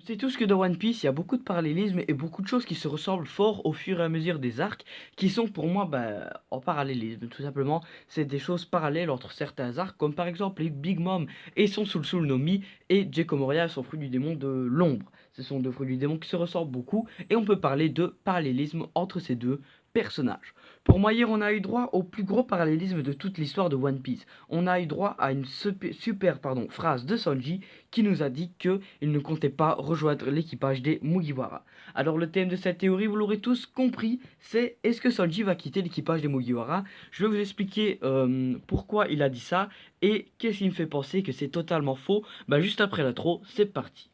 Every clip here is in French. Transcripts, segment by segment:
C'est tout ce que dans One Piece, il y a beaucoup de parallélismes et beaucoup de choses qui se ressemblent fort au fur et à mesure des arcs, qui sont pour moi en parallélisme. Tout simplement, c'est des choses parallèles entre certains arcs, comme par exemple les Big Mom et son Soul Soul no Mi, et Gecko Moria et son fruit du démon de l'ombre. Ce sont deux fruits du démon qui se ressemblent beaucoup, et on peut parler de parallélisme entre ces deux personnages. Pour moi, hier, on a eu droit au plus gros parallélisme de toute l'histoire de One Piece. On a eu droit à une super phrase de Sanji qui nous a dit qu'il ne comptait pas rejoindre l'équipage des Mugiwara. Alors le thème de cette théorie, vous l'aurez tous compris, c'est est-ce que Sanji va quitter l'équipage des Mugiwara? Je vais vous expliquer pourquoi il a dit ça et qu'est-ce qui me fait penser que c'est totalement faux. Juste après l'intro, c'est parti.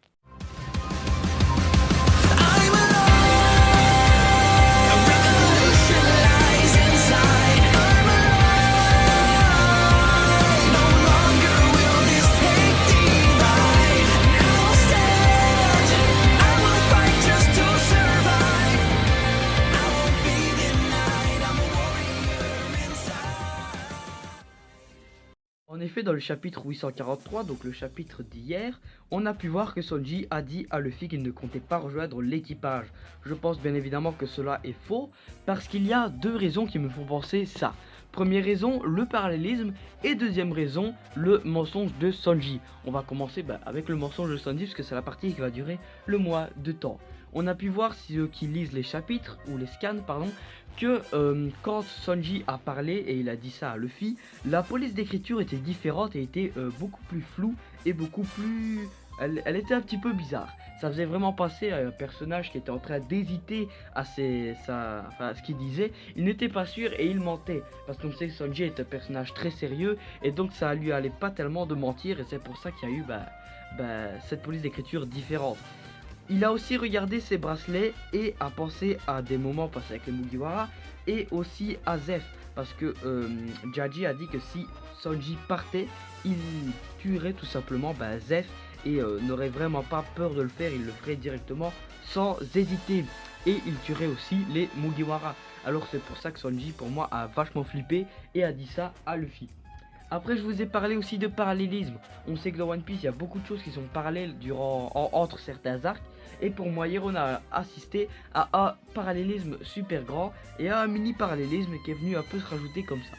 En effet, dans le chapitre 843, donc le chapitre d'hier, on a pu voir que Sanji a dit à Luffy qu'il ne comptait pas rejoindre l'équipage. Je pense bien évidemment que cela est faux, parce qu'il y a deux raisons qui me font penser ça. Première raison, le parallélisme, et deuxième raison, le mensonge de Sanji. On va commencer avec le mensonge de Sanji, parce que c'est la partie qui va durer le mois de temps. On a pu voir, ceux qui lisent les chapitres, ou les scans, pardon, que quand Sanji a parlé, et il a dit ça à Luffy, la police d'écriture était différente et était beaucoup plus floue et beaucoup plus... Elle était un petit peu bizarre. Ça faisait vraiment passer à un personnage qui était en train d'hésiter à ce qu'il disait. Il n'était pas sûr et il mentait. Parce qu'on sait que Sanji est un personnage très sérieux et donc ça lui allait pas tellement de mentir et c'est pour ça qu'il y a eu cette police d'écriture différente. Il a aussi regardé ses bracelets et a pensé à des moments passés avec les Mugiwara et aussi à Zef. Parce que Jaji a dit que si Sanji partait, il tuerait tout simplement Zef et n'aurait vraiment pas peur de le faire, il le ferait directement sans hésiter. Et il tuerait aussi les Mugiwara. Alors c'est pour ça que Sanji pour moi a vachement flippé et a dit ça à Luffy. Après, je vous ai parlé aussi de parallélisme. On sait que dans One Piece, il y a beaucoup de choses qui sont parallèles entre certains arcs. Et pour moi, hier, on a assisté à un parallélisme super grand et à un mini parallélisme qui est venu un peu se rajouter comme ça.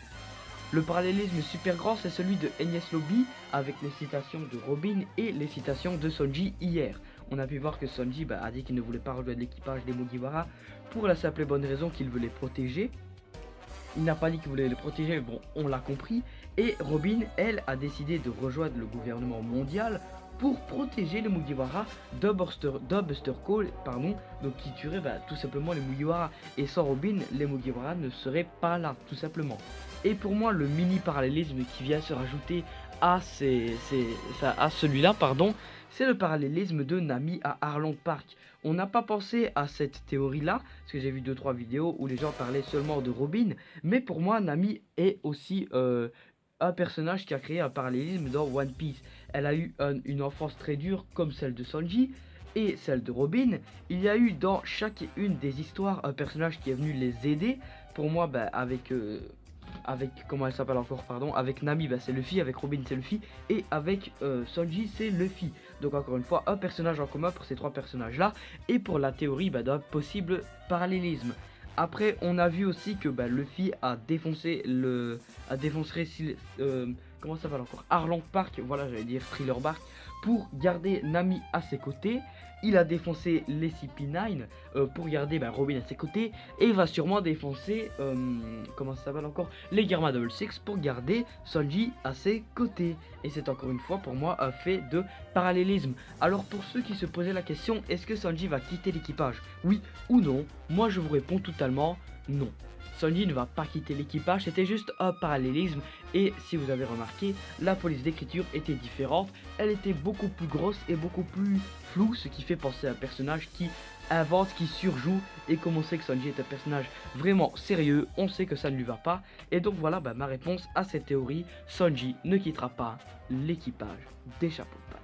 Le parallélisme super grand, c'est celui de Enies Lobby avec les citations de Robin et les citations de Sanji hier. On a pu voir que Sanji a dit qu'il ne voulait pas rejoindre l'équipage des Mugiwara pour la simple et bonne raison qu'il veut les protéger. Il n'a pas dit qu'il voulait les protéger, mais bon, on l'a compris. Et Robin, elle, a décidé de rejoindre le gouvernement mondial pour protéger les Mugiwara d'un Buster Call, donc qui tuerait tout simplement les Mugiwara. Et sans Robin, les Mugiwara ne seraient pas là, tout simplement. Et pour moi, le mini parallélisme qui vient se rajouter à celui-là, c'est le parallélisme de Nami à Arlong Park. On n'a pas pensé à cette théorie-là, parce que j'ai vu 2-3 vidéos où les gens parlaient seulement de Robin, mais pour moi, Nami est aussi un personnage qui a créé un parallélisme dans One Piece. Elle a eu une enfance très dure comme celle de Sanji et celle de Robin. Il y a eu dans chacune des histoires un personnage qui est venu les aider. Pour moi, avec comment elle s'appelle encore, avec Nami c'est Luffy, avec Robin c'est Luffy et avec Sanji c'est Luffy. Donc encore une fois un personnage en commun pour ces trois personnages là et pour la théorie d'un possible parallélisme. Après on a vu aussi que Luffy a défoncé comment ça s'appelle encore, Arlong Park, voilà j'allais dire Thriller Bark, pour garder Nami à ses côtés. Il a défoncé les CP9 pour garder Robin à ses côtés. Et il va sûrement défoncer, comment ça s'appelle encore, les Germa Double Six pour garder Sanji à ses côtés. Et c'est encore une fois pour moi un fait de parallélisme. Alors pour ceux qui se posaient la question, est-ce que Sanji va quitter l'équipage? Oui ou non? Moi je vous réponds totalement non. Sanji ne va pas quitter l'équipage, c'était juste un parallélisme et si vous avez remarqué, la police d'écriture était différente, elle était beaucoup plus grosse et beaucoup plus floue, ce qui fait penser à un personnage qui invente, qui surjoue et comme on sait que Sanji est un personnage vraiment sérieux, on sait que ça ne lui va pas et donc voilà ma réponse à cette théorie, Sanji ne quittera pas l'équipage des chapeaux de paille.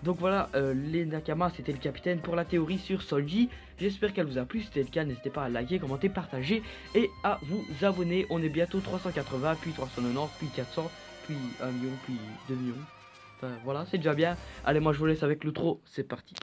Donc voilà, les Nakama, c'était le capitaine pour la théorie sur Sanji. J'espère qu'elle vous a plu. Si c'était le cas, n'hésitez pas à liker, commenter, partager et à vous abonner. On est bientôt 380, puis 390, puis 400, puis 1 million, puis 2 millions. Enfin voilà, c'est déjà bien. Allez, moi je vous laisse avec l'outro. C'est parti.